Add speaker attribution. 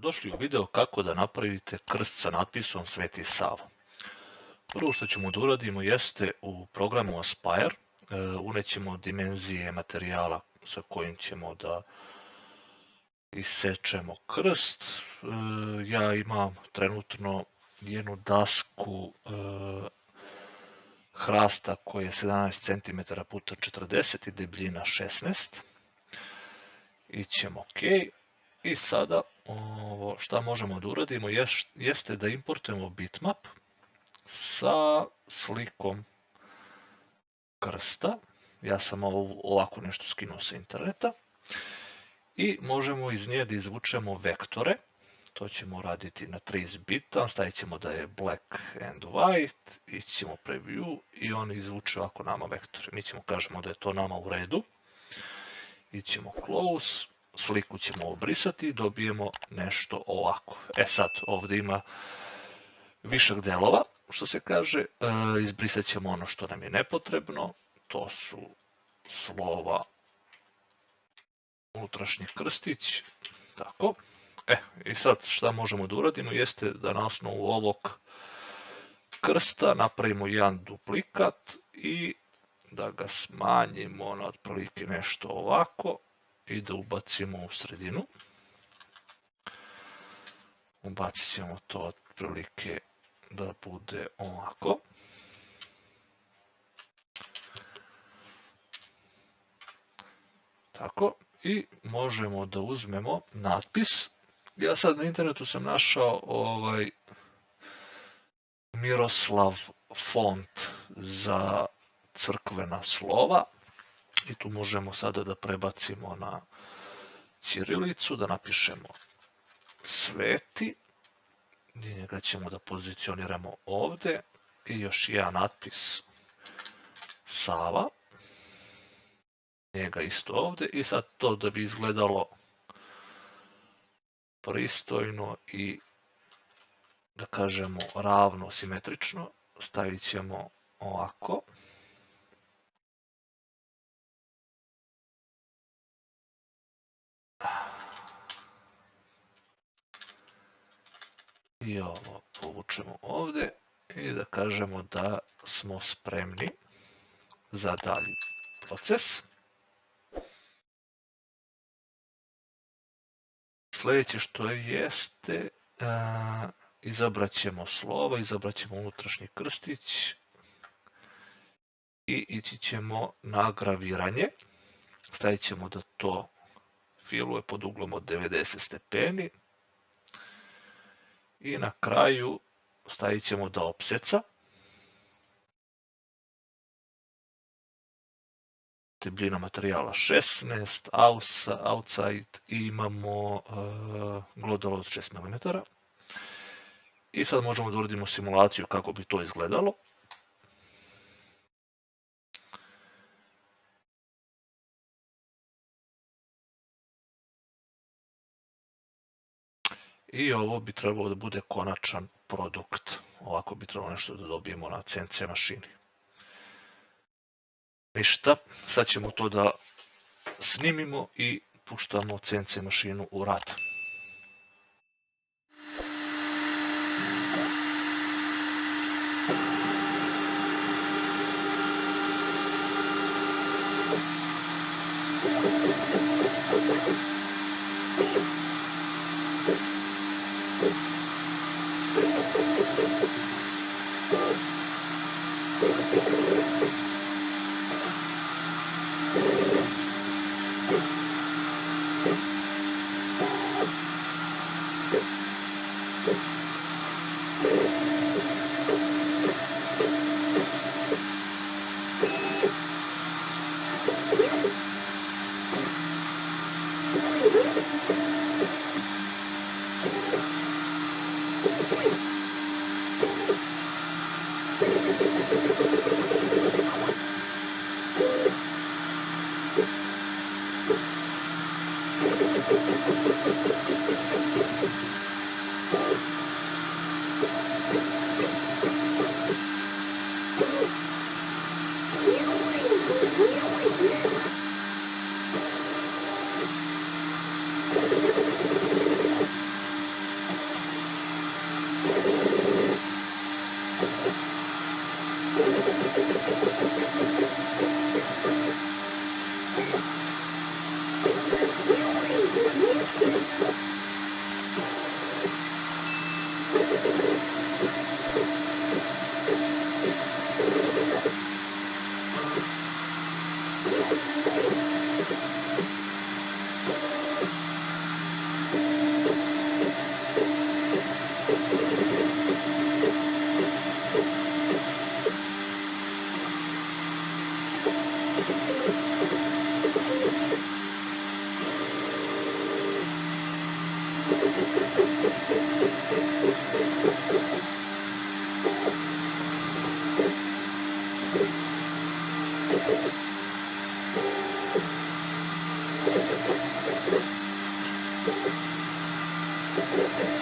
Speaker 1: Dobrodošli u video kako da napravite krst sa natpisom Sveti Sava. Prvo što ćemo da uradimo jeste u programu Aspire unećemo dimenzije materijala sa kojim ćemo da isečemo krst. Ja imam trenutno jednu dasku hrasta koja je 17 cm puta 40 i debljina 16. Ićemo OK. I sada šta možemo da uradimo jeste da importujemo bitmap sa slikom krsta. Ja sam ovako nešto skinuo sa interneta. I možemo iz nje da izvučemo vektore. To ćemo raditi na 30 bita. Stavit ćemo da je black and white. Ićemo preview i on izvuče ovako nama vektore. Mi ćemo kažemo da je to nama u redu. Ićemo close. Sliku ćemo obrisati i dobijemo nešto ovako. Sad ovdje ima višak delova, što se kaže. Izbrisat ćemo ono što nam je nepotrebno. To su slova, unutrašnji krstić. Tako. I sad šta možemo da uradimo jeste da na osnovu ovog krsta napravimo jedan duplikat i da ga smanjimo na otprilike nešto ovako. I da ubacimo u sredinu. Ubacit ćemo to otprilike da bude ovako. Tako. I možemo da uzmemo natpis. Ja sad na internetu sam našao Miroslav font za crkvena slova. I tu možemo sada da prebacimo na ćirilicu, da napišemo Sveti. I njega ćemo da pozicioniramo ovde. I još jedan natpis Sava. Njega isto ovde. I sad to da bi izgledalo pristojno i da kažemo ravno, simetrično, stavit ćemo ovako. I ovo povučemo ovde i da kažemo da smo spremni za dalji proces. Sljedeće što jeste, izabrat ćemo slova, izabrat ćemo unutrašnji krstić i ići ćemo na graviranje. Stavit ćemo da to filuje pod uglom od 90 stepeni. I na kraju stavit ćemo da opseca. Debljina materijala 16, outside i imamo glodalo od 6 mm. I sad možemo da uradimo simulaciju kako bi to izgledalo. I ovo bi trebalo da bude konačan produkt. Ovako bi trebalo nešto da dobijemo na CNC mašini. Ništa, sad ćemo to da snimimo i puštamo CNC mašinu u rad.
Speaker 2: Okay.